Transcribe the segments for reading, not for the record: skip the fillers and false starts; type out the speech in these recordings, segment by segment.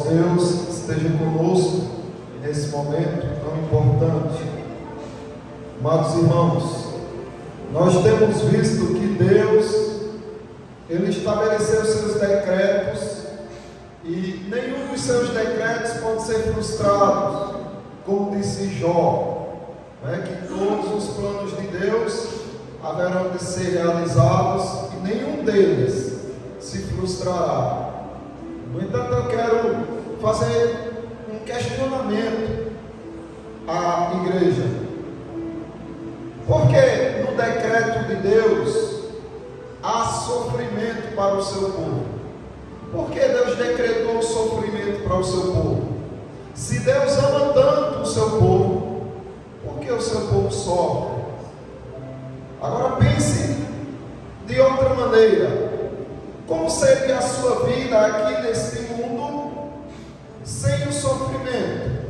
Nosso Deus esteja conosco nesse momento tão importante. Amados irmãos, nós temos visto que Deus, Ele estabeleceu seus decretos e nenhum dos seus decretos pode ser frustrado, como disse Jó, que todos os planos de Deus haverão de ser realizados e nenhum deles se frustrará. No entanto, eu quero fazer um questionamento à igreja. Por que no decreto de Deus há sofrimento para o seu povo? Por que Deus decretou sofrimento para o seu povo? Se Deus ama tanto o seu povo, por que o seu povo sofre? Agora pense de outra maneira. Como seria a sua vida aqui neste mundo sem o sofrimento?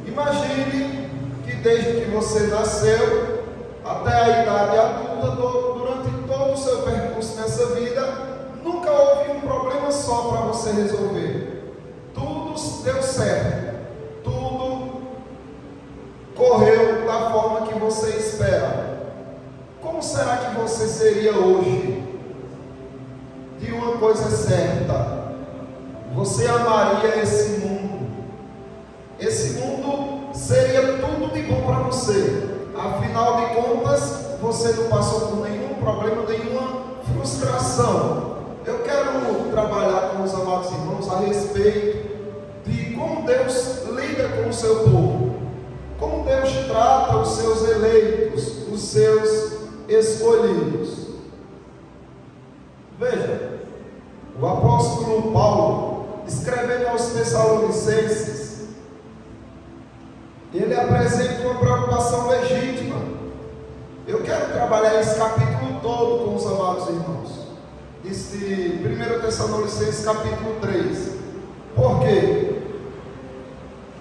Imagine que desde que você nasceu até a idade adulta, durante todo o seu percurso nessa vida, nunca houve um problema só para você resolver. Tudo deu certo, tudo correu da forma que você espera. Como será que você seria hoje? De uma coisa certa, você amaria esse mundo. Esse mundo seria tudo de bom para você. Afinal de contas, você não passou por nenhum problema, nenhuma frustração. Eu quero trabalhar com os amados irmãos a respeito de como Deus lida com o seu povo, como Deus trata os seus eleitos, os seus escolhidos. Veja, o apóstolo Paulo, escrevendo aos Tessalonicenses, ele apresenta uma preocupação legítima. Eu quero trabalhar esse capítulo todo com os amados irmãos. Desse 1 Tessalonicenses capítulo 3. Por quê?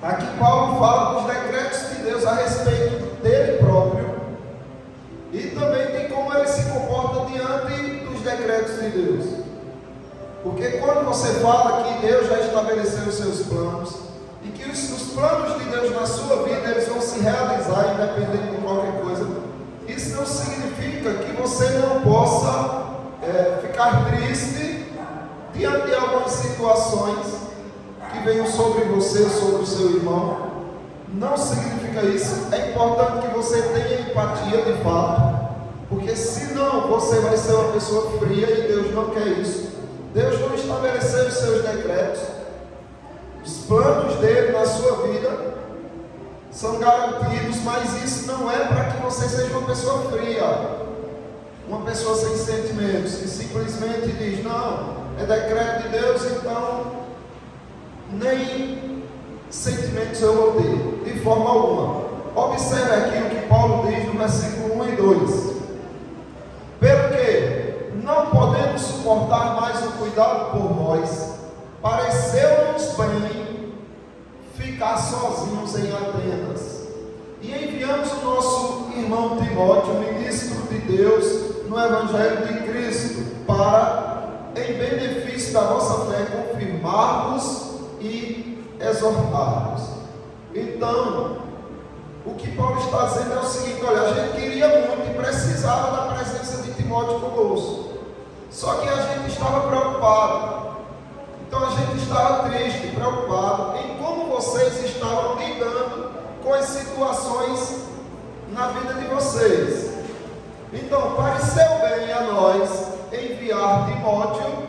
Aqui Paulo fala dos decretos de Deus a respeito dele próprio e também de como ele se comporta diante dos decretos de Deus. Porque quando você fala que Deus já estabeleceu os seus planos e que os planos de Deus na sua vida eles vão se realizar independente de qualquer coisa, isso não significa que você não possa ficar triste diante de algumas situações que venham sobre você, sobre o seu irmão. Não significa isso. É importante que você tenha empatia de fato, porque senão você vai ser uma pessoa fria e Deus não quer isso. Deus não estabeleceu os seus decretos. Os planos dele na sua vida são garantidos, mas isso não é para que você seja uma pessoa fria, uma pessoa sem sentimentos, que simplesmente diz, não, é decreto de Deus, então nem sentimentos eu vou ter, de forma alguma. Observe aqui o que Paulo diz no versículo 1 e 2. Pelo que, não podendo suportar mais o cuidado por vós, pareceu-nos bem ficar sozinhos em Atenas. E enviamos o nosso irmão Timóteo, ministro de Deus, no Evangelho de Cristo, para, em benefício da vossa fé, confirmar-vos e exortar-vos. Então, o que Paulo está dizendo é o seguinte: olha, a gente queria muito e precisava da presença de Timóteo conosco, só que a gente estava preocupado. Então a gente estava triste, preocupado em como vocês estavam lidando com as situações na vida de vocês. Então pareceu bem a nós enviar Timóteo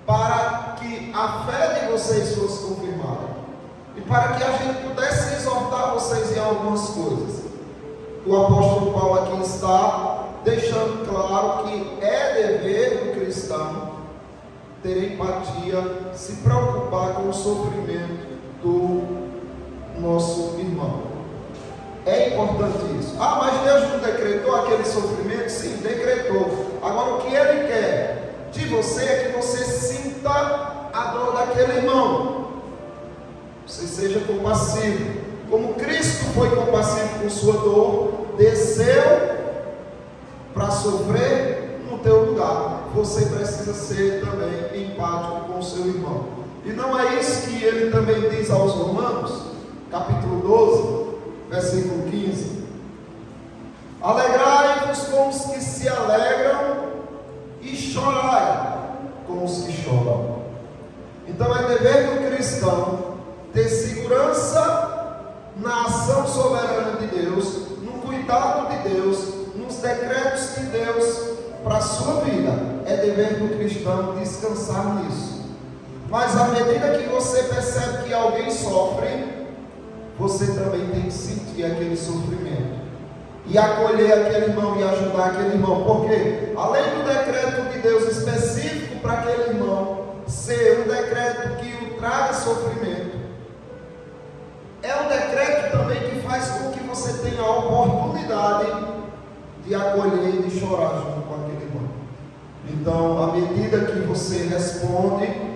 para que a fé de vocês fosse confirmada e para que a gente pudesse exortar vocês em algumas coisas. O apóstolo Paulo aqui está deixando claro que é dever do cristão ter empatia, se preocupar com o sofrimento do nosso irmão. É importante isso. Ah, mas Deus não decretou aquele sofrimento? Sim, decretou. Agora o que Ele quer de você é que você sinta a dor daquele irmão. Você seja compassivo. Como Cristo foi compassivo com sua dor, desceu para sofrer no teu lugar. Você precisa ser também empático com o seu irmão. E não é isso que ele também diz aos Romanos, capítulo 12, versículo 15: alegrai-vos com os que se alegram e chorai com os que choram. Então é dever do cristão ter segurança na ação soberana de Deus, no cuidado de Deus, nos decretos de Deus para a sua vida. É dever do cristão descansar nisso. Mas à medida que você percebe que alguém sofre, você também tem que sentir aquele sofrimento e acolher aquele irmão e ajudar aquele irmão. Porque além do decreto de Deus específico para aquele irmão ser um decreto que o traga sofrimento, é um decreto também que faz com que você tenha a oportunidade de acolher e de chorar junto com aquele irmão. Então, à medida que você responde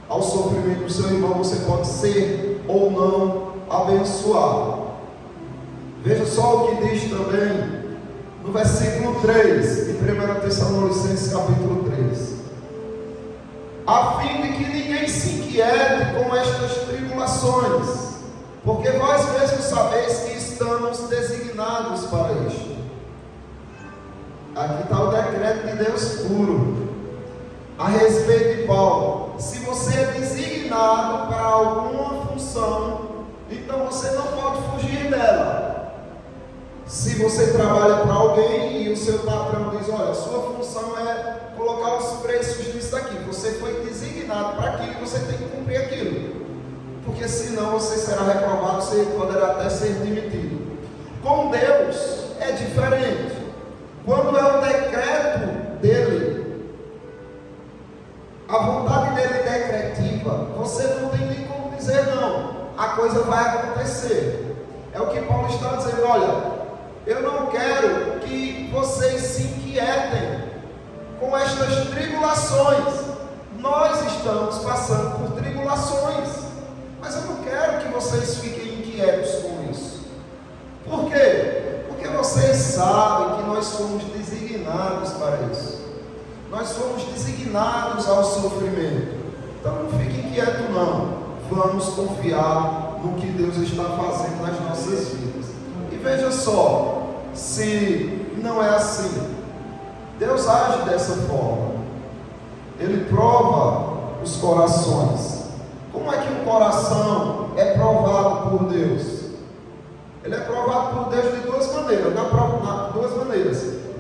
ao sofrimento do seu irmão, você pode ser ou não abençoado. Veja só o que diz também no versículo 3 de 1 Tessalonicenses capítulo 3: a fim de que ninguém se inquiete com estas tribulações, porque vós mesmos sabeis que estamos designados para isto. Aqui está o decreto de Deus puro a respeito de Paulo. Se você é designado para alguma função, então você não pode fugir dela. Se você trabalha para alguém e o seu patrão diz: olha, sua função é colocar os preços disso aqui, você foi designado para aquilo e você tem que cumprir aquilo, porque senão você será reprovado, você poderá até ser demitido. Com Deus é diferente. Quando é o decreto dele, a vontade dele decretiva, você não tem nem como dizer não, a coisa vai acontecer. É o que Paulo está dizendo: olha, eu não quero que vocês se inquietem com estas tribulações. Nós estamos passando por tribulações, mas eu não quero que vocês fiquem inquietos com isso. Por quê? Porque vocês sabem que nós fomos designados para isso. Nós fomos designados ao sofrimento. Então não fique inquieto não. Vamos confiar no que Deus está fazendo nas nossas vidas. E veja só, se não é assim, Deus age dessa forma. Ele prova os corações. Como é que o coração é provado por Deus? Ele é provado por Deus de duas maneiras.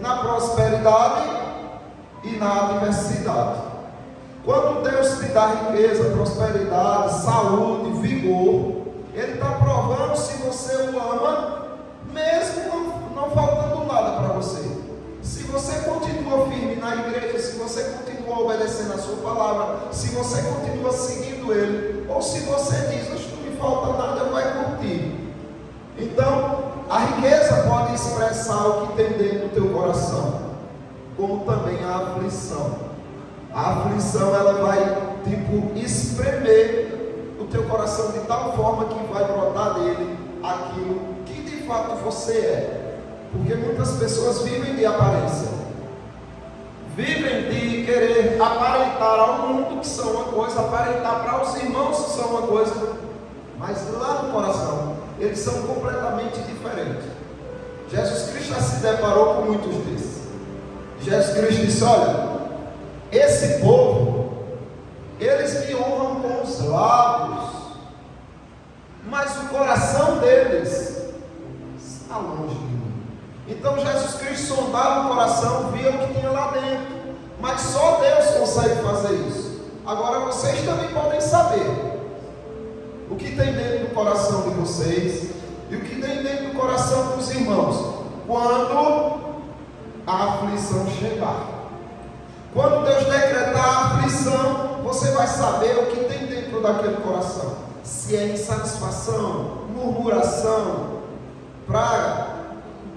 Na prosperidade e na adversidade. Quando Deus te dá riqueza, prosperidade, saúde, vigor, Ele está provando se você o ama, mesmo não faltando nada para você. Se você continua firme na igreja, se você continua obedecendo a sua palavra, se você continua seguindo Ele, ou se você diz: não me falta nada, eu vou curtir. Então, a riqueza pode expressar o que tem dentro do teu coração, como também a aflição. A aflição, ela vai espremer o teu coração de tal forma que vai brotar dele aquilo que de fato você é. Porque muitas pessoas vivem de aparência, vivem de querer aparentar ao mundo que são uma coisa, aparentar para os irmãos que são uma coisa, mas lá no coração eles são completamente diferentes. Jesus Cristo já se deparou com muitos desses. Jesus Cristo disse: olha, esse povo, eles me honram com os lábios, mas o coração deles está longe de mim. Então Jesus Cristo sondava o coração, via o que tinha lá dentro, mas só Deus consegue fazer isso. Agora vocês também podem saber o que tem dentro do coração de vocês e o que tem dentro do coração dos irmãos quando a aflição chegar. Quando Deus decretar a aflição, você vai saber o que tem dentro daquele coração. Se é insatisfação, murmuração, praga,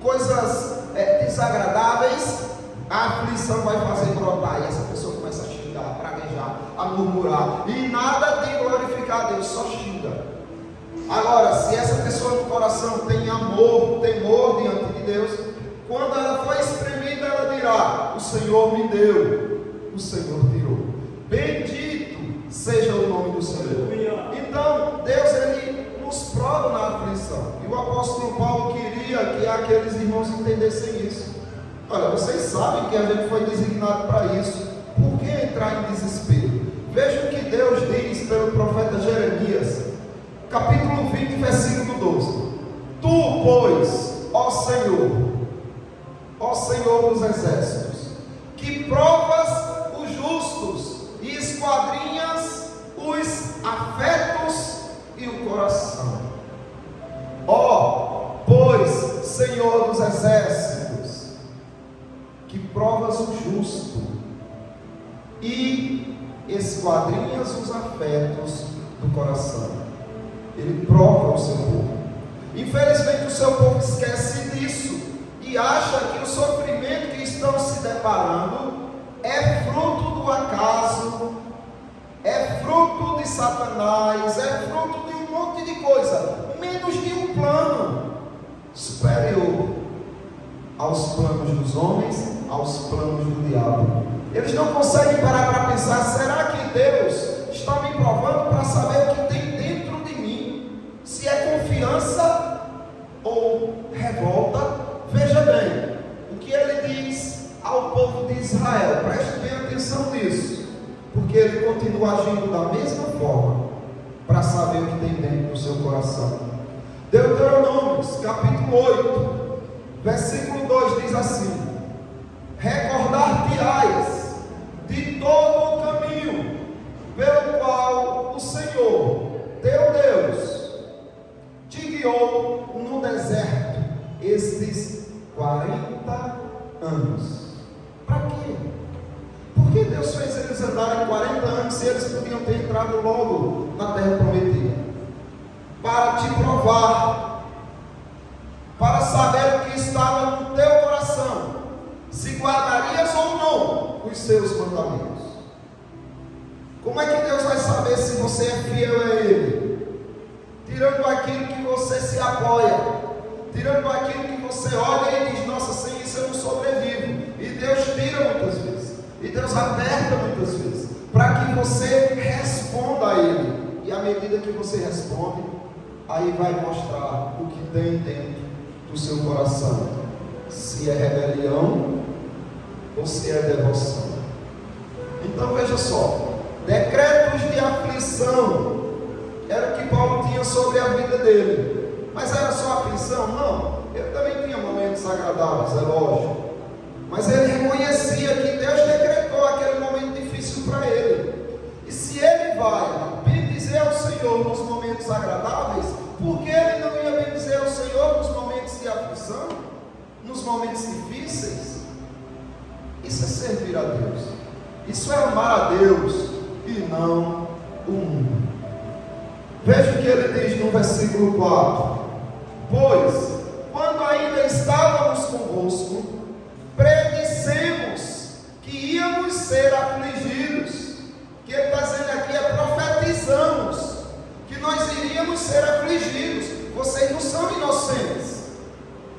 coisas desagradáveis, a aflição vai fazer brotar, e essa pessoa começa a xingar, a praguejar, a murmurar, e nada de glorificar a Deus, só xinga. Agora, se essa pessoa no coração tem amor, temor diante de Deus, quando ela for espremida, ela dirá: o Senhor me deu, o Senhor tirou. Bendito seja o nome do Senhor. Então, Deus, Ele nos prova na aflição. E o apóstolo Paulo queria que aqueles irmãos entendessem isso. Olha, vocês sabem que a gente foi designado para isso. Por que entrar em desespero? Veja o que Deus diz pelo profeta Jeremias, capítulo 20, versículo 12. Tu, pois, ó Senhor dos exércitos, que provas os justos e esquadrinhas os afetos e o coração. Ó, pois, Senhor dos exércitos, que provas o justo e esquadrinhas os afetos do coração. Ele prova o seu povo. Infelizmente o seu povo esquece disso e acha que o sofrimento que estão se deparando é fruto do acaso, é fruto de Satanás, é fruto de um monte de coisa, menos de um plano superior aos planos dos homens, aos planos do diabo. Eles não conseguem parar para pensar: será que Deus está me provando para saber o que tem dentro de mim? Se é confiança ou revolta? Veja bem, o que ele diz ao povo de Israel, preste bem atenção nisso, porque ele continua agindo da mesma forma, para saber o que tem dentro do seu coração. Deuteronômio, capítulo 8, versículo 2 diz assim: recordar-te-ás de todo o caminho pelo qual o Senhor, teu Deus, te guiou no deserto estes 40 anos. Para quê? Por que Deus fez eles andarem 40 anos se eles podiam ter entrado logo na terra prometida? Para te provar, para saber o que estava no teu coração, se guardarias ou não os seus mandamentos. Como é que Deus vai saber se você é fiel a Ele? Tirando aquilo que você se apoia, tirando aquilo que você olha e diz: nossa, sem isso eu não sobrevivo. E Deus tira muitas vezes, e Deus aperta muitas vezes, para que você responda a Ele. E à medida que você responde, aí vai mostrar o que tem dentro do seu coração, se é rebelião ou se é devoção. Então veja só, decretos de aflição era o que Paulo tinha sobre a vida dele. Mas era só aflição? Não, ele também tinha momentos agradáveis, é lógico, mas ele reconhecia que Deus decretou aquele momento difícil para ele. E se ele vai bendizer ao Senhor nos momentos agradáveis, por que ele não ia bendizer ao Senhor nos momentos de aflição, nos momentos difíceis? Isso é servir a Deus, isso é amar a Deus e não o mundo. Veja o que ele diz no versículo 4: pois, quando ainda estávamos convosco, predissemos que íamos ser afligidos. O que ele está dizendo aqui é: profetizamos que nós iríamos ser afligidos. Vocês não são inocentes,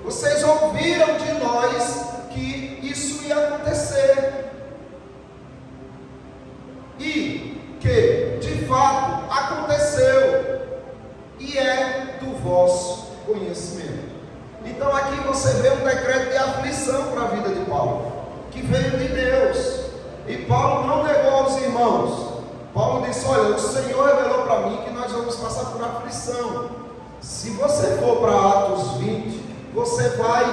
vocês ouviram de nós que isso ia acontecer, e que de fato aconteceu, e é do vosso conhecimento. Então aqui você vê um decreto de aflição para a vida de Paulo, que veio de Deus. E Paulo não negou aos irmãos. Paulo disse: olha, o Senhor revelou para mim que nós vamos passar por aflição. Se você for para Atos 20, você vai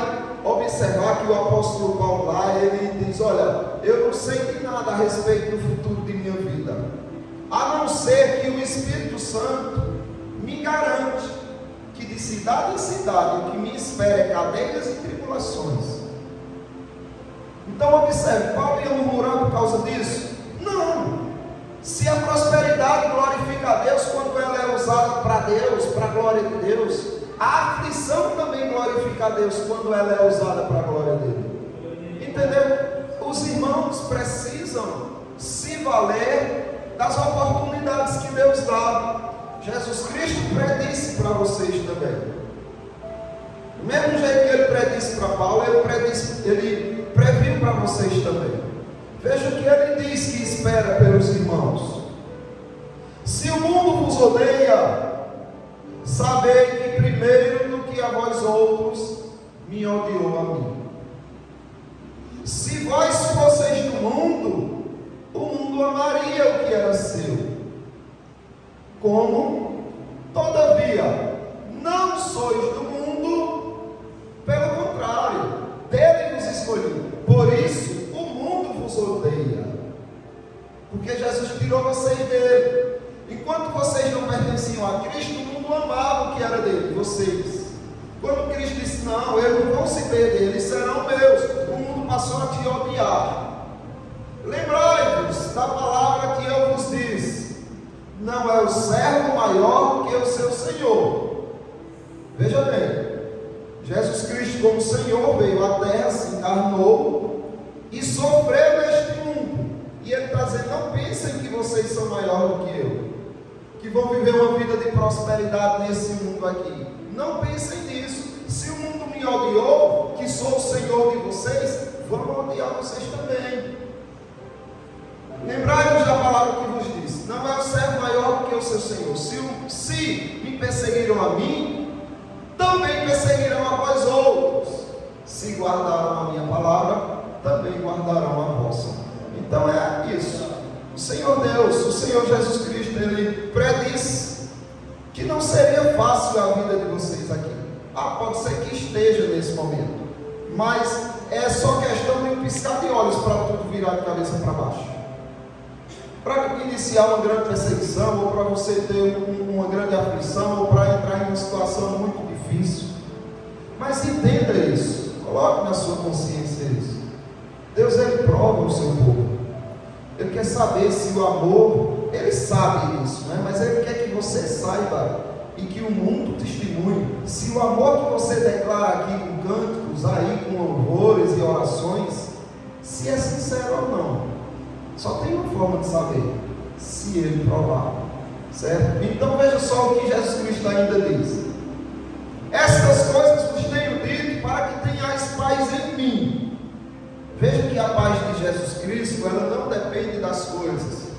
observar que o apóstolo Paulo lá, ele diz: olha, eu não sei de nada a respeito do futuro de minha vida, a não ser que o Espírito Santo me garante que de cidade em cidade o que me espera é cadeias e tribulações. Então observe, Paulo ia murmurar por causa disso? Não. Se a prosperidade glorifica a Deus quando ela é usada para Deus, para a glória de Deus, a aflição também glorifica a Deus quando ela é usada para a glória dele. Entendeu? Os irmãos precisam se valer das oportunidades que Deus dá. Jesus Cristo predisse para vocês também. Do mesmo jeito que ele predisse para Paulo, ele previu para vocês também. Veja o que ele diz que espera pelos irmãos. Se o mundo vos odeia, sabei que primeiro do que a vós outros me odiou a mim. Se vós fosseis do mundo, o mundo amaria o que era seu. Como, todavia, não sois do mundo, pelo contrário, dele vos escolhi. Por isso, o mundo vos odeia, porque Jesus tirou vocês dele. Enquanto vocês não pertenciam a Cristo, o mundo amava o que era dele, vocês. Quando Cristo disse, não, eles não vão se perder, eles serão meus, o mundo passou a te odiar. Lembrai-vos da palavra que eu vos disse: não é o servo maior do que o seu Senhor. Veja bem, Jesus Cristo como Senhor veio à terra, se encarnou e sofreu neste mundo. E Ele está dizendo, não pensem que vocês são maiores do que eu, que vão viver uma vida de prosperidade nesse mundo aqui. Não pensem nisso. Se o mundo me odiou, que sou o Senhor de vocês, vão odiar vocês também. Lembrai-vos da palavra que vos disse: não é o servo maior do que o seu Senhor. Se me perseguiram a mim, também perseguirão a vós outros. Se guardaram a minha palavra, também guardarão a vossa. Então é isso. O Senhor Deus, o Senhor Jesus Cristo, Ele predisse que não seria fácil a vida de vocês aqui. Pode ser que esteja nesse momento, mas é só questão de um piscar de olhos para tudo virar de cabeça para baixo. Para iniciar uma grande perseguição, ou para você ter uma grande aflição, ou para entrar em uma situação muito difícil. Mas entenda isso, coloque na sua consciência isso. Deus, Ele prova o seu povo. Ele quer saber se o amor, Ele sabe isso, né? Mas Ele quer que você saiba e que o mundo testemunhe se o amor que você declara aqui com cânticos, aí com louvores e orações, se é sincero ou não. Só tem uma forma de saber: se Ele provar, certo? Então veja só o que Jesus Cristo ainda diz: estas coisas vos tenho dito para que tenhais paz em mim. Veja que a paz de Jesus Cristo, ela não depende das coisas,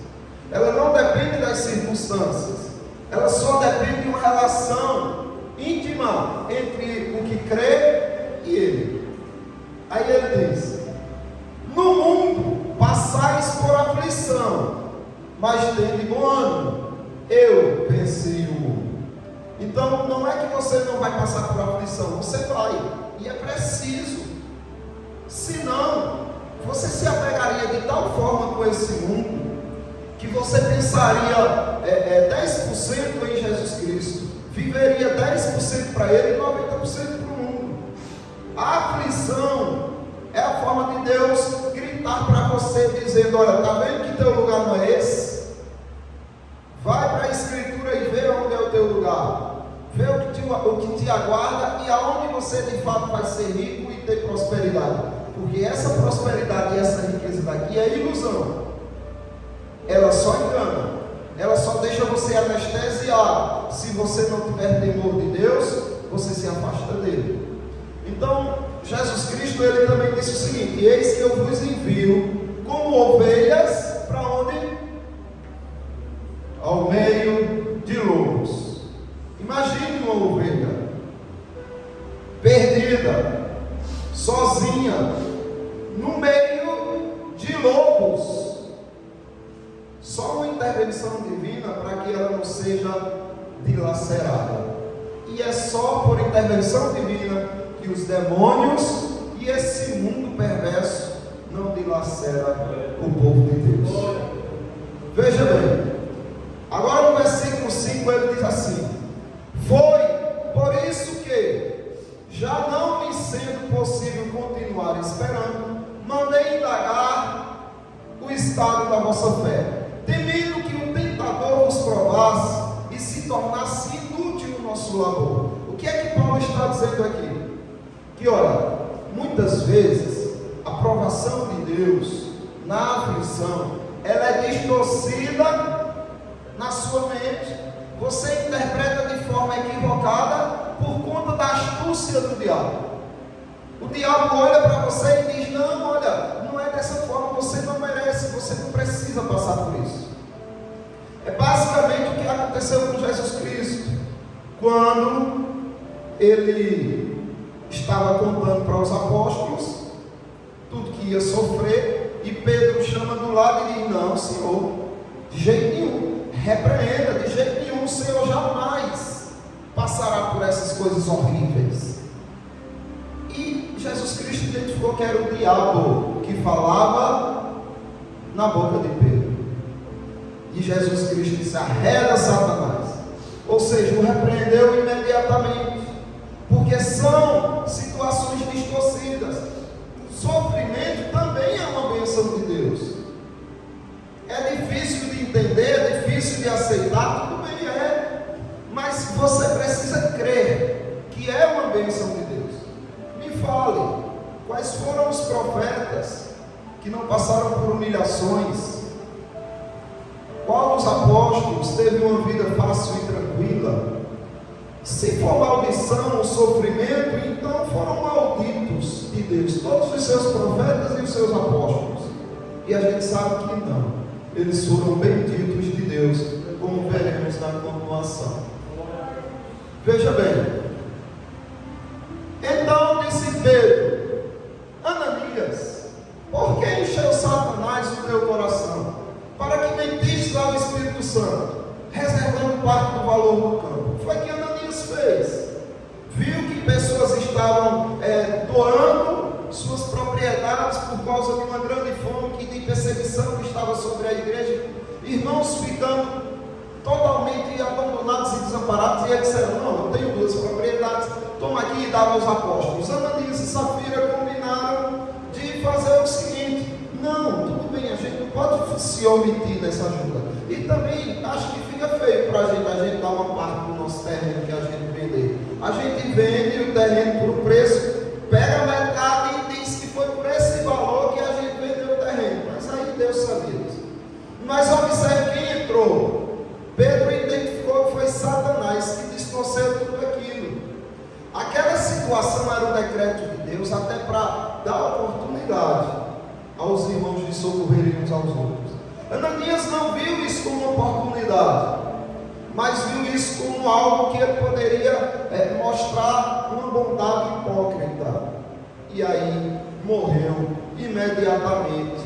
ela não depende das circunstâncias, ela só depende de uma relação íntima entre o que crê e Ele. Aí Ele diz: no mundo passais por aflição, mas tende bom ânimo, eu venci o mundo. Então não é que você não vai passar por aflição, você vai, e é preciso. Senão, você se apegaria de tal forma com esse mundo, que você pensaria 10% em Jesus Cristo, viveria 10% para Ele e 90% para o mundo. A aflição é a forma de Deus gritar para você, dizendo: olha, está vendo que teu lugar não é esse? Vai para a Escritura e vê onde é o teu lugar, vê o que te aguarda e aonde você de fato vai ser rico e ter prosperidade. Porque essa prosperidade e essa riqueza daqui é ilusão. Ela só engana, ela só deixa você anestesiado. Se você não tiver temor de Deus, você se afasta dele. Então, Jesus Cristo, Ele também disse o seguinte: eis que eu vos envio como ovelhas para onde? Ao meio de lobos. Imagine uma ovelha perdida, sozinha, no meio de lobos. Só uma intervenção divina para que ela não seja dilacerada. E é só por intervenção divina que os demônios e esse mundo perverso não dilacera o povo de Deus. Veja bem, agora no versículo 5 ele diz assim: foi por isso que, já não me sendo possível continuar esperando, mandei indagar o estado da vossa fé, temendo que o tentador vos provasse e se tornasse inútil o nosso labor. O que é que Paulo está dizendo aqui? Que olha, muitas vezes a provação de Deus na aflição, ela é distorcida na sua mente. Você interpreta de forma equivocada por conta da astúcia do diabo. O diabo olha para você e diz: não, olha, não é dessa forma, você não merece, você não precisa passar por isso. É basicamente o que aconteceu com Jesus Cristo, quando ele estava contando para os apóstolos tudo que ia sofrer, e Pedro chama do lado e diz: não, Senhor, de jeito nenhum, repreenda, de jeito nenhum, o Senhor jamais passará por essas coisas horríveis. E Jesus Cristo identificou que era o diabo que falava na boca de Pedro, e Jesus Cristo disse: arreda, Satanás. Ou seja, o repreendeu imediatamente, porque são situações distorcidas. Sofrimento também é uma bênção de Deus. É difícil de entender, é difícil de aceitar, tudo bem é, mas você precisa crer que é uma bênção de Deus. Me fale, quais foram os profetas que não passaram por humilhações? Qual dos apóstolos teve uma vida fácil e tranquila? Se for maldição, o sofrimento, então foram malditos de Deus, todos os seus profetas e os seus apóstolos. E a gente sabe que não, eles foram benditos de Deus, como veremos na continuação. Veja bem, então disse Pedro: Ananias, por que encheu Satanás o teu coração, para que mentistes ao Espírito Santo, reservando parte do valor do campo? Foi que Ananias fez. Viu que pessoas estavam doando suas propriedades por causa de uma grande fome e de perseguição que estava sobre a igreja, irmãos ficando totalmente abandonados e desamparados, e eles disseram: não, eu tenho 2 propriedades, toma aqui e dá aos apóstolos. Ananias e Safira combinaram de fazer o seguinte: não, tudo bem, a gente não pode se omitir dessa ajuda, e também acho que fica feio para a gente dar uma parte do nosso terreno que a gente vender. A gente vende o terreno por um preço, pega a metade e diz que foi por esse valor que a gente vendeu o terreno, mas aí Deus sabia disso. Mas observe quem entrou. Pedro identificou que foi Satanás que distorceu tudo aquilo. Aquela situação era um decreto de Deus, até para dar oportunidade aos irmãos de socorrerem uns aos outros. Ananias não viu isso como uma oportunidade, mas viu isso como algo que ele poderia mostrar uma bondade hipócrita. E aí morreu imediatamente,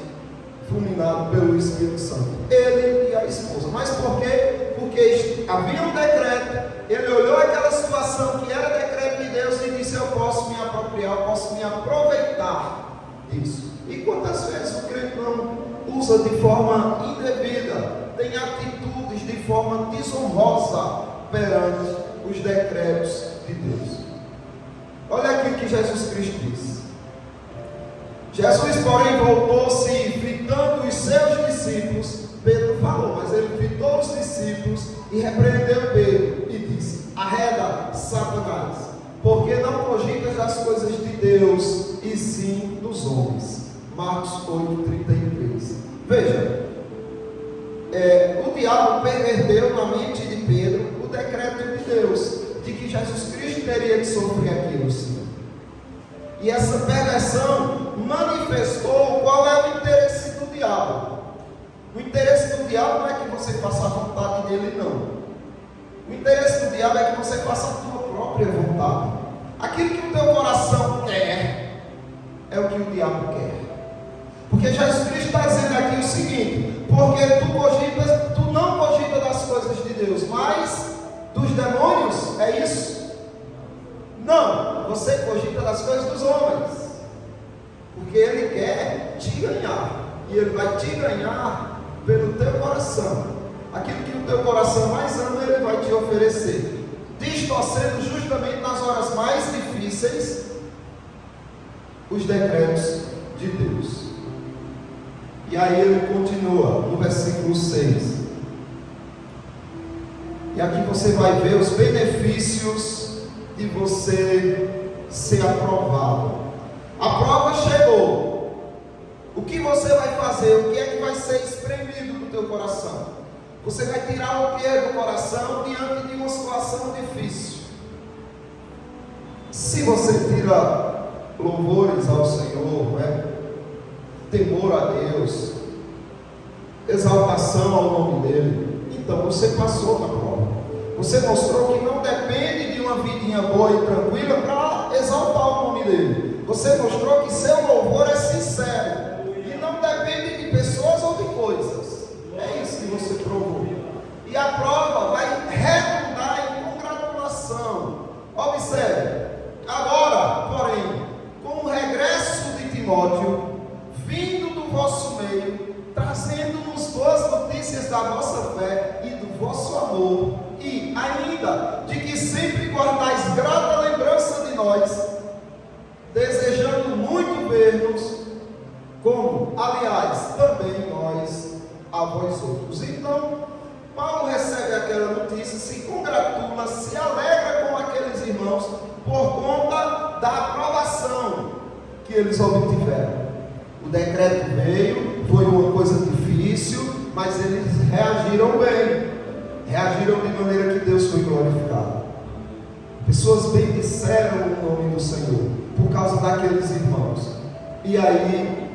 fulminado pelo Espírito Santo, ele e a esposa. Mas por quê? Porque havia um decreto. Ele olhou aquela situação que era decreto de Deus e disse: eu posso me apropriar, eu posso me aproveitar disso. E quantas vezes o crente não usa de forma indevida, tem atitudes de forma desonrosa perante os decretos de Deus? Olha aqui que Jesus Cristo disse. Jesus, porém, voltou-se e fitando os seus discípulos, Pedro falou, mas ele fitou os discípulos e repreendeu Pedro e disse: arreda, Satanás, porque não cogitas das coisas de Deus, e sim dos homens. Marcos 8:33. Veja, o diabo perverteu na mente de Pedro o decreto de Deus, de que Jesus Cristo teria que sofrer aquilo, sim. E essa perversão manifestou qual é o interesse do diabo. O interesse do diabo não é que você faça a vontade dele, não. O interesse do diabo é que você faça a tua própria vontade. Aquilo que o teu coração quer é o que o diabo quer. Porque Jesus Cristo está dizendo aqui o seguinte: porque tu não cogita das coisas de Deus, mas dos demônios, é isso? Não, você cogita das coisas dos homens, porque ele quer te ganhar, e ele vai te ganhar pelo teu coração. Aquilo que o teu coração mais ama, ele vai te oferecer, distorcendo justamente nas horas mais difíceis os decretos de Deus. E aí ele continua no versículo 6. E aqui você vai ver os benefícios de você ser aprovado. A prova chegou. O que você vai fazer? O que é que vai ser espremido do teu coração? Você vai tirar o que é do coração diante de uma situação difícil. Se você tira louvores ao Senhor, temor a Deus, exaltação ao nome dele, Então você passou na prova. Você mostrou que não depende de uma vidinha boa e tranquila para exaltar o nome dele. Você mostrou que seu louvor é sincero e não depende de pessoas ou de coisas. É isso que você provou. E a prova vai redundar em congratulação. Observe. Agora, porém, com o regresso de Timóteo, vindo do vosso meio, trazendo-nos boas notícias da vossa fé e do vosso amor, e ainda de que sempre guardais grata lembrança de nós, desejando muito ver-nos, como, aliás, também nós a vós outros. Então, Paulo recebe aquela notícia, se congratula, se alegra com aqueles irmãos, por conta da aprovação que eles obtiveram. O decreto veio, foi uma coisa difícil, mas eles reagiram bem, reagiram de maneira que Deus foi glorificado. Pessoas bendiceram o nome do Senhor, por causa daqueles irmãos. E aí,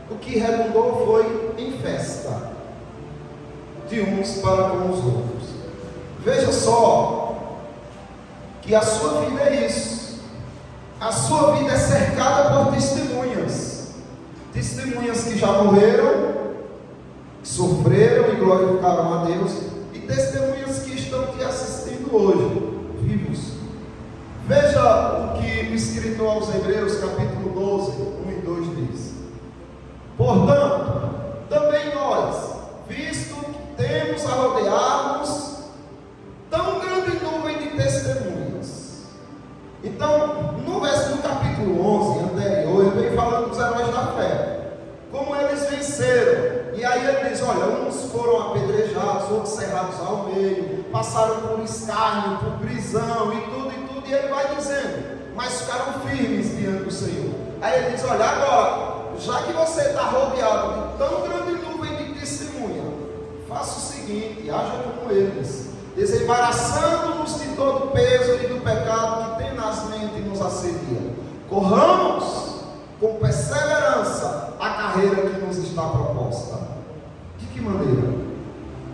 o que redundou foi em festa, de uns para com os outros. Veja só, que a sua vida é isso. A sua vida é cercada por testemunhas. Testemunhas que já morreram, que sofreram e glorificaram a Deus, e testemunhas que estão te assistindo hoje, vivos. Veja o que o escritor aos Hebreus, capítulo 12, 1 e 2 diz: portanto, também nós, visto que temos a rodear-nos tão grande nuvem de testemunhas. Então, no capítulo 11 anterior, ele vem falando dos heróis da fé, como eles venceram. E aí ele diz: olha, uns foram apedrejados, outros cerrados ao meio, passaram por escárnio, por prisão e tudo, e ele vai dizendo, mas ficaram firmes diante do Senhor. Aí ele diz: olha, agora, já que você está rodeado de tão grande nuvem de testemunha, faça o seguinte, haja como eles, desembaraçando-nos de todo o peso e do pecado que tenazmente nos assedia. Corramos com perseverança a carreira que nos está proposta. De que maneira?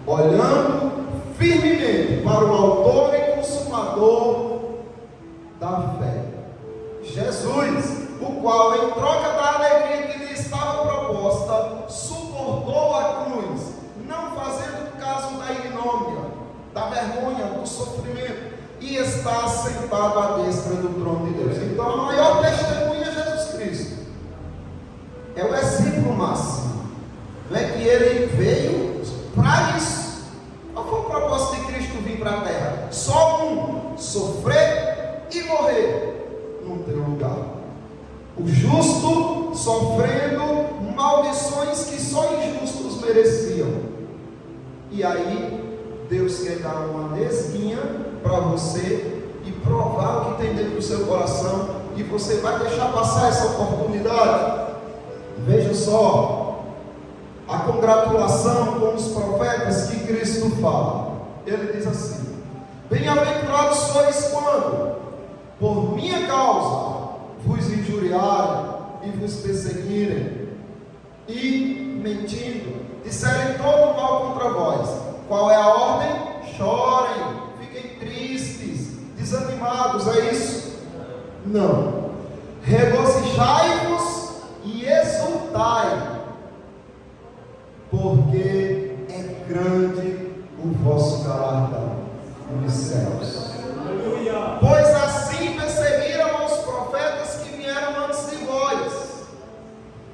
Olhando firmemente para o autor e consumador da fé, Jesus, o qual, em troca da alegria que lhe estava proposta, suportou a cruz, não fazendo caso da ignomínia, da vergonha, do sofrimento, e está sentado à destra do trono de Deus. Então, a maior testemunha é Jesus Cristo. É o exemplo máximo. Não é que ele veio para isso. Qual foi o propósito de Cristo vir para a terra? Só um: sofrer e morrer no teu lugar. O justo sofrendo maldições que só injustos mereciam. E aí Deus quer dar uma nesguinha para você e provar o que tem dentro do seu coração, e você vai deixar passar essa oportunidade. Veja só a congratulação com os profetas que Cristo fala. Ele diz assim: bem-aventurados sois quando, por minha causa, vos injuriarem e vos perseguirem, e, mentindo, disserem todo mal contra vós. Qual é a ordem? Chorem, fiquem tristes, desanimados, é isso? Não. Regozijai-vos e exultai, porque é grande o vosso galardão nos céus. Pois assim perseguiram os profetas que vieram antes de vós.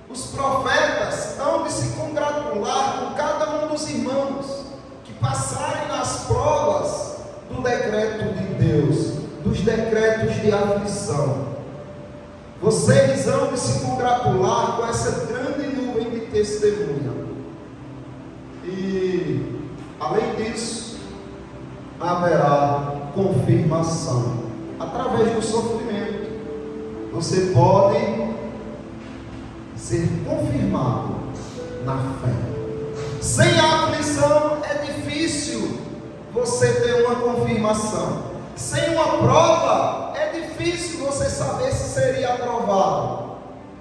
Os profetas hão de se congratular com cada um dos irmãos que passarem nas provas do decreto de Deus, dos decretos de aflição. Vocês hão de se congratular com essa grande nuvem de testemunha. E, além disso, haverá confirmação. Através do sofrimento, você pode ser confirmado na fé. Sem a aflição é difícil você ter uma confirmação. Sem uma prova é difícil você saber se seria aprovado.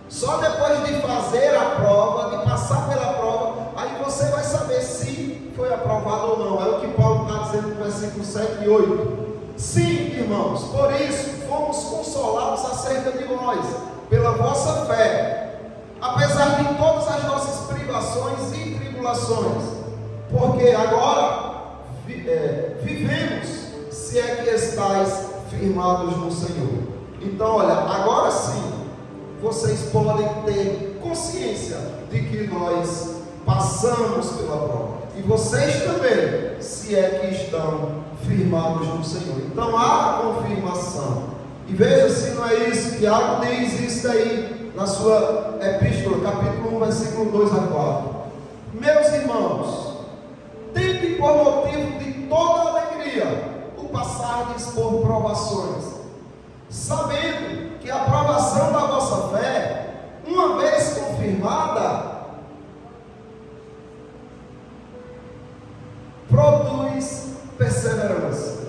Só depois de fazer a prova, de passar pela prova, aí você vai saber se foi aprovado ou não. É o que Paulo está dizendo no versículo 7 e 8. Sim, irmãos, por isso fomos consolados acerca de vós, pela vossa fé, apesar de todas as nossas privações e tribulações, porque agora vivemos, se é que estáis firmados no Senhor. Então, olha, agora sim, vocês podem ter consciência de que nós passamos pela prova, e vocês também, se é que estão firmados no Senhor. Então há confirmação, e veja se não é isso. Tiago diz isso aí na sua epístola, capítulo 1, versículo 2 a 4. Meus irmãos, tende por motivo de toda alegria o passardes por provações, sabendo que a provação da vossa fé, uma vez confirmada, produz perseverança.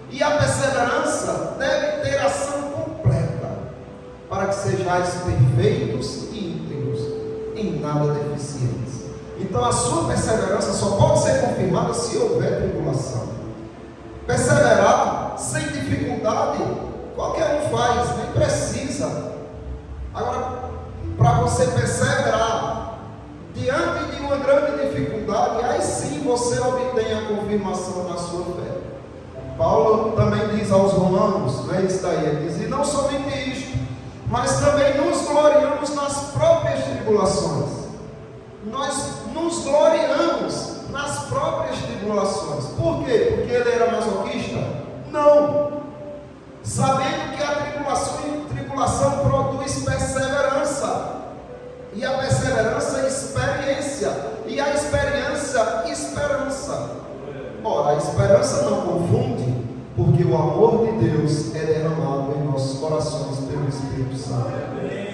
E a perseverança deve ter ação completa, para que sejais perfeitos e íntegros, em nada deficientes. Então a sua perseverança só pode ser confirmada se houver tribulação. Perseverar sem dificuldade, qualquer um faz, nem precisa. Agora, para você perseverar diante de uma grande dificuldade, aí sim você obtém a confirmação na sua fé. Paulo também diz aos romanos, não é isso daí? Ele diz: e não somente isto, mas também nos gloriamos nas próprias tribulações. Nós nos gloriamos nas próprias tribulações. Por quê? Porque ele era masoquista? Não. Sabendo que a tribulação produz perseverança, e a perseverança é experiência, e a experiência esperança. Ora, a esperança não confunde, porque o amor de Deus é derramado em nossos corações pelo Espírito Santo,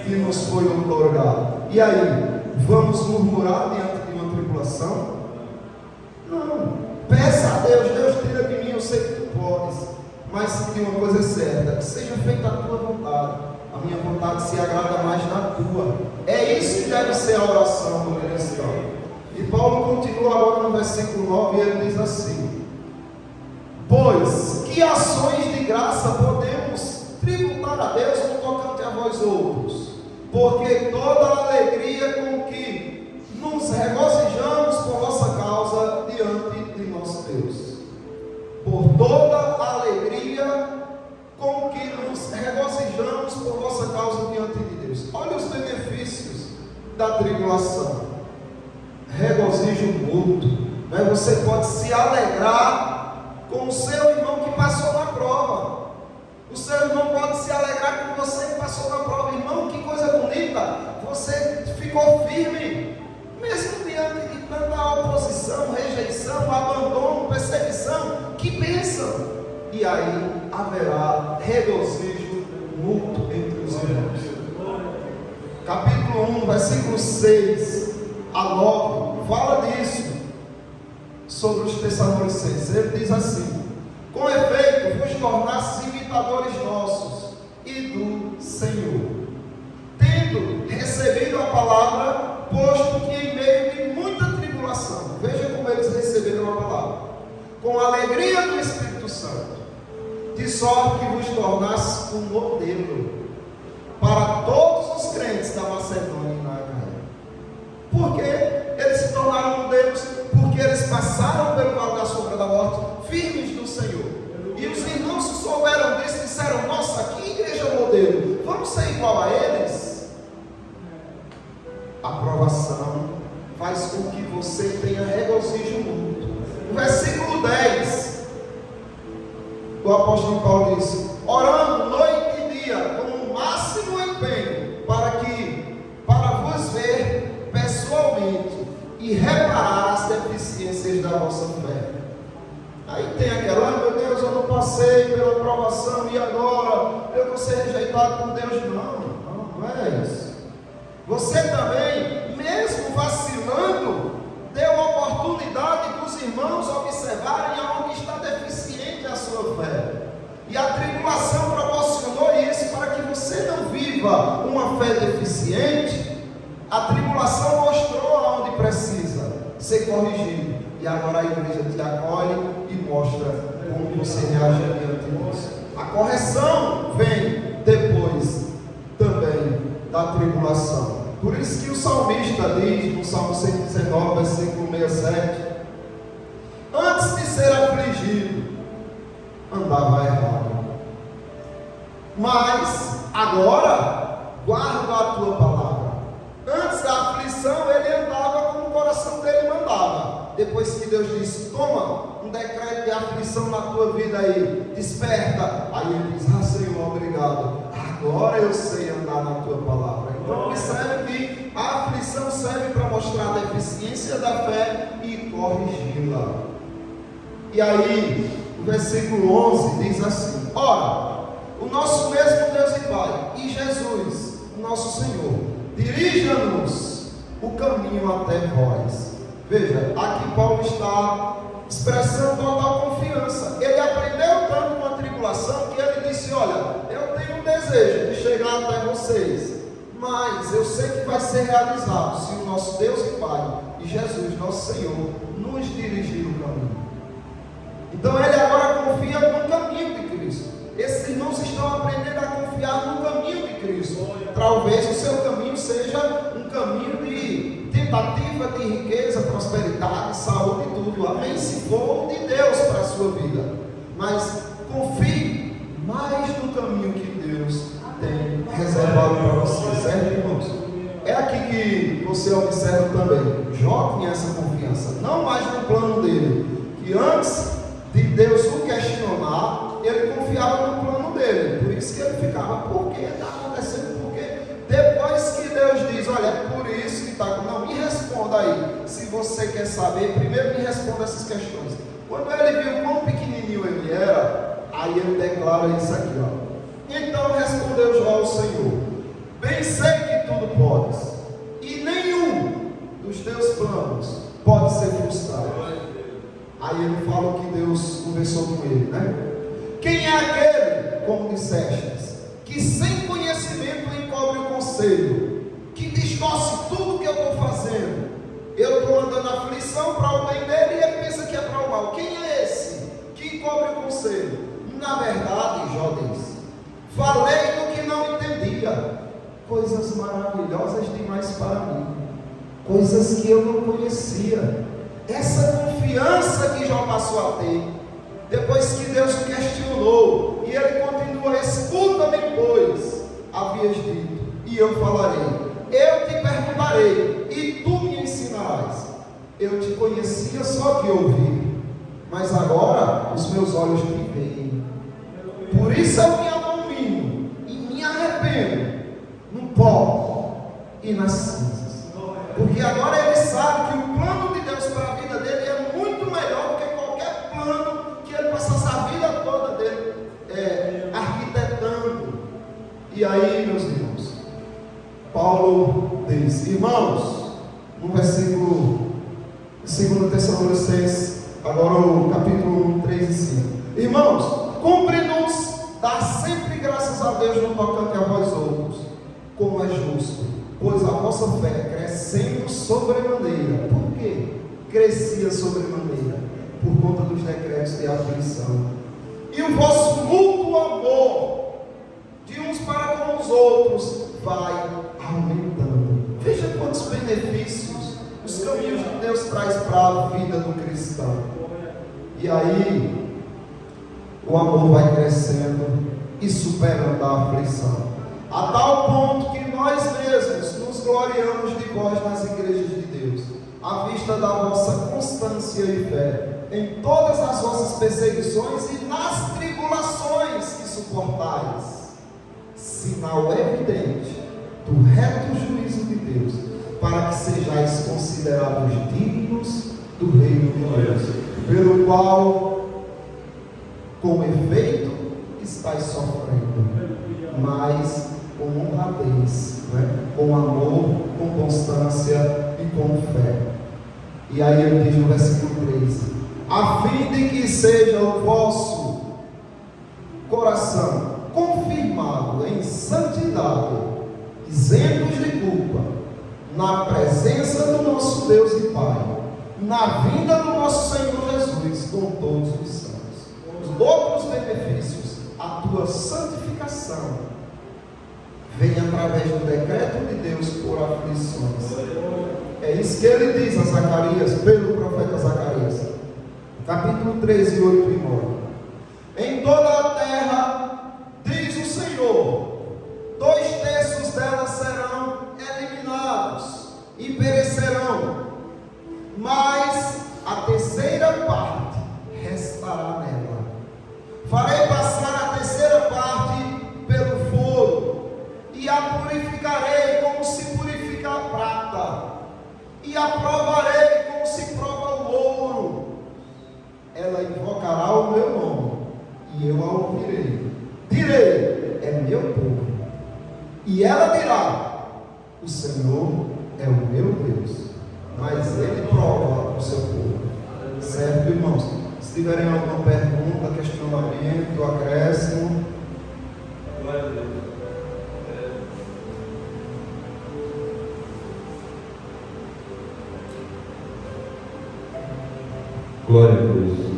que nos foi outorgado. E aí, vamos murmurar diante de uma tribulação? Não. Peça a Deus: Deus, tira de mim, eu sei que tu podes, mas que uma coisa é certa, que seja feita a tua vontade. A minha vontade se agrada mais na tua. É isso que deve ser a oração do cristão. E Paulo continua agora no versículo 9, e ele diz assim: pois que ações de graça podemos tributar a Deus no tocante a vós outros? Porque toda a alegria com que nos regozijamos por vossa causa diante de nosso Deus. Por toda a alegria com que nos regozijamos por vossa causa diante de Deus. Olha os benefícios da tribulação. Regozijo mútuo, né? Você pode se alegrar com o seu irmão que passou na prova. O seu irmão pode se alegrar com você que passou na prova. Irmão, que coisa bonita, você ficou firme, mesmo diante de tanta oposição, rejeição, abandono, perseguição. Que bênção! E aí haverá regozijo mútuo entre os irmãos. Capítulo 1, versículo 6 a 9, fala disso, sobre os Tessalonicenses. Ele diz assim: com efeito, vos tornastes imitadores nossos e do Senhor, tendo recebido a palavra, posto que em meio de muita tribulação, veja como eles receberam a palavra, com a alegria do Espírito Santo, de sorte que vos tornastes um modelo para todos os crentes da Macedônia e na Acaia. Por que eles se tornaram modelos? Porque eles passaram pelo vale da sombra da morte, firmes no Senhor. E os irmãos que souberam disso disseram: nossa, que igreja modelo, vamos ser igual a eles. A aprovação faz com que você tenha regozijo mútuo. No versículo 10, o apóstolo Paulo diz: orando noite e dia com o máximo empenho, para vos ver pessoalmente e reparar as deficiências da vossa fé. Aí tem aquela: meu Deus, eu não passei pela provação e agora eu vou ser rejeitado por Deus. Não é isso. Você também, mesmo vacilando, deu oportunidade para os irmãos observarem aonde está deficiente a sua fé. E a tribulação proporcionou isso para que você não viva uma fé deficiente. A tribulação mostrou aonde precisa ser corrigido. e agora a igreja te acolhe e mostra como você reage diante disso. A correção vem depois também da tribulação. Por isso que o salmista diz no Salmo 119, versículo 67, antes de ser afligido, andava errado, mas agora guardo a tua palavra. Antes da aflição ele andava como o coração dele mandava. Depois que Deus disse, toma um decreto de aflição na tua vida aí, desperta, aí ele diz, Senhor, obrigado, agora eu sei andar na tua palavra. Então observe que a aflição serve para mostrar a deficiência da fé e corrigi-la. E aí o versículo 11 diz assim, ora, o nosso mesmo Deus e Pai, e Jesus, o nosso Senhor, dirija-nos o caminho até vós. Veja, aqui Paulo está expressando total confiança. Ele aprendeu tanto com a tribulação que ele disse, olha, eu tenho um desejo de chegar até vocês, mas eu sei que vai ser realizado se o nosso Deus e Pai e Jesus, nosso Senhor, nos dirigir o caminho. Então ele agora confia no caminho de Cristo. Esses irmãos estão aprendendo a confiar no caminho de Cristo. Talvez o seu caminho seja um caminho de tentativa de riqueza, prosperidade, saúde e tudo. Amém? Se for de Deus para a sua vida. Mas confie mais no caminho que Deus tem reservado para você, certo, irmãos? É aqui que você observa também. Jó tinha essa confiança, não mais no plano dele, que antes de Deus o questionar, ele confiava no plano dele. Por isso que ele ficava, por que está acontecendo? Porque depois que Deus diz, olha, é por isso que está, não, me responda aí, se você quer saber, primeiro me responda essas questões. Quando ele viu quão pequenininho ele era, aí ele declara isso aqui, ó. Então respondeu Jó ao Senhor, bem sei que tudo podes, e nenhum dos teus planos pode ser frustrado. Aí ele fala que Deus conversou com ele, né? Quem é aquele, como dissestes, que sem conhecimento encobre o conselho, que distorce tudo que eu estou fazendo? Eu estou mandando aflição para o bem dele e ele pensa que é para o mal. Quem é esse que encobre o conselho? Na verdade, Jó diz, falei do que não entendia, coisas maravilhosas demais para mim, coisas que eu não conhecia. Essa confiança que Jó passou a ter, depois que Deus o questionou, e ele continua, escuta-me, pois havias dito, e eu falarei, eu te perguntarei, e tu me ensinarás. Eu te conhecia só de ouvir, mas agora os meus olhos te veem. Por isso eu me abomino e me arrependo no pó e nas cinzas, porque agora ele sabe que o plano de Deus para a vida dele é muito melhor do que qualquer plano que ele passasse a vida toda dele arquitetando. E aí, meus irmãos, Paulo diz, irmãos, no versículo 2 Tessalonicenses, agora o capítulo 3 e 5, irmãos, cumpre-nos dar sempre graças a Deus no tocante a vós outros, como é justo, pois a vossa fé crescendo sobremaneira. Por quê? Crescia sobremaneira por conta dos decretos de aflição. E o vosso mútuo amor de uns para com os outros vai aumentando. Veja quantos benefícios os caminhos de Deus traz para a vida do cristão. E aí o amor vai crescendo e superando a aflição, a tal ponto que nós mesmos nos gloriamos de vós nas igrejas de Deus, à vista da vossa constância e fé, em todas as vossas perseguições e nas tribulações que suportais, sinal evidente do reto juízo de Deus, para que sejais considerados dignos do reino de Deus, pelo qual, com efeito, estáis sofrendo, mas com honradez, com amor, com constância e com fé. E aí ele diz no versículo 13, a fim de que seja o vosso coração confirmado em santidade, isentos de culpa, na presença do nosso Deus e Pai, na vinda do nosso Senhor Jesus com todos os santos. Os outros benefícios, a tua santificação, vem através do decreto de Deus por aflições. É isso que ele diz a Zacarias, pelo profeta Zacarias, capítulo 13, 8 e 9. Em toda a terra, diz o Senhor, 2/3 dela serão eliminados e perecerão, mas a terceira parte restará nela. Farei passar a terceira parte pelo fogo, e a purificarei como se purifica a prata, e a provarei como se prova o ouro. Ela invocará o meu nome, e eu a ouvirei. Direi, é meu povo. E ela dirá, o Senhor é o meu Deus, mas Ele prova o seu povo. Certo, irmãos? Se tiverem alguma pergunta, questionamento, acréscimo. Glória a Deus. Glória a Deus.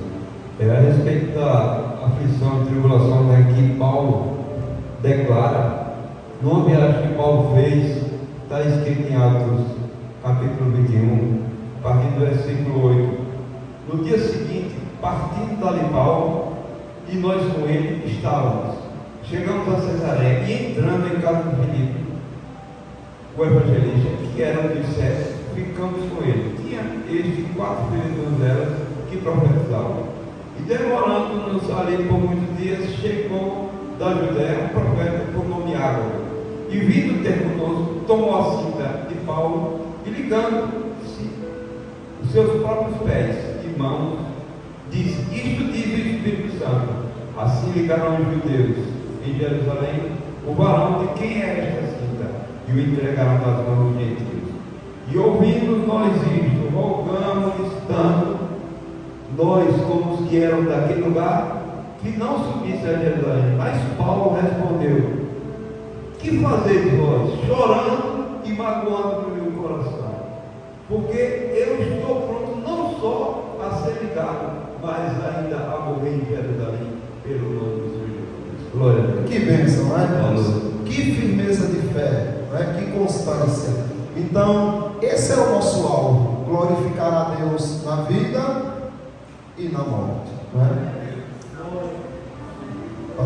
A respeito da aflição e tribulação, que Paulo declara, numa viagem que Paulo fez, está escrito em Atos, capítulo 21, a partir do versículo 8. No dia seguinte, partindo dali Paulo, e nós com ele estávamos. Chegamos a Cesareia e entrando em casa de Filipe, o evangelista, que era um dos 7, ficamos com ele. Tinha este 4 filhos de donzelas que profetizavam. E demorando-nos ali por muitos dias, chegou da Judéia um profeta por nome Ágabo. E vindo ter conosco, tomou a cinta de Paulo e ligando-se os seus próprios pés e mãos, disse: Isto diz o Espírito Santo. Assim ligaram os judeus em Jerusalém o varão de quem é esta cinta, e o entregaram nas mãos dos gentios. E ouvindo nós isto, rogamos-lhes tanto, nós como os que eram daquele lugar, que não subisse a Jerusalém. Mas Paulo respondeu: Que fazeis vós, chorando e magoando o meu coração? Porque eu estou pronto não só a ser ligado, mas ainda a morrer em Jerusalém pelo nome do Senhor Jesus. Glória a Deus. Que bênção, não é, irmãos? Que firmeza de fé, não é? Que constância. Então, esse é o nosso alvo: glorificar a Deus na vida e na morte, não é?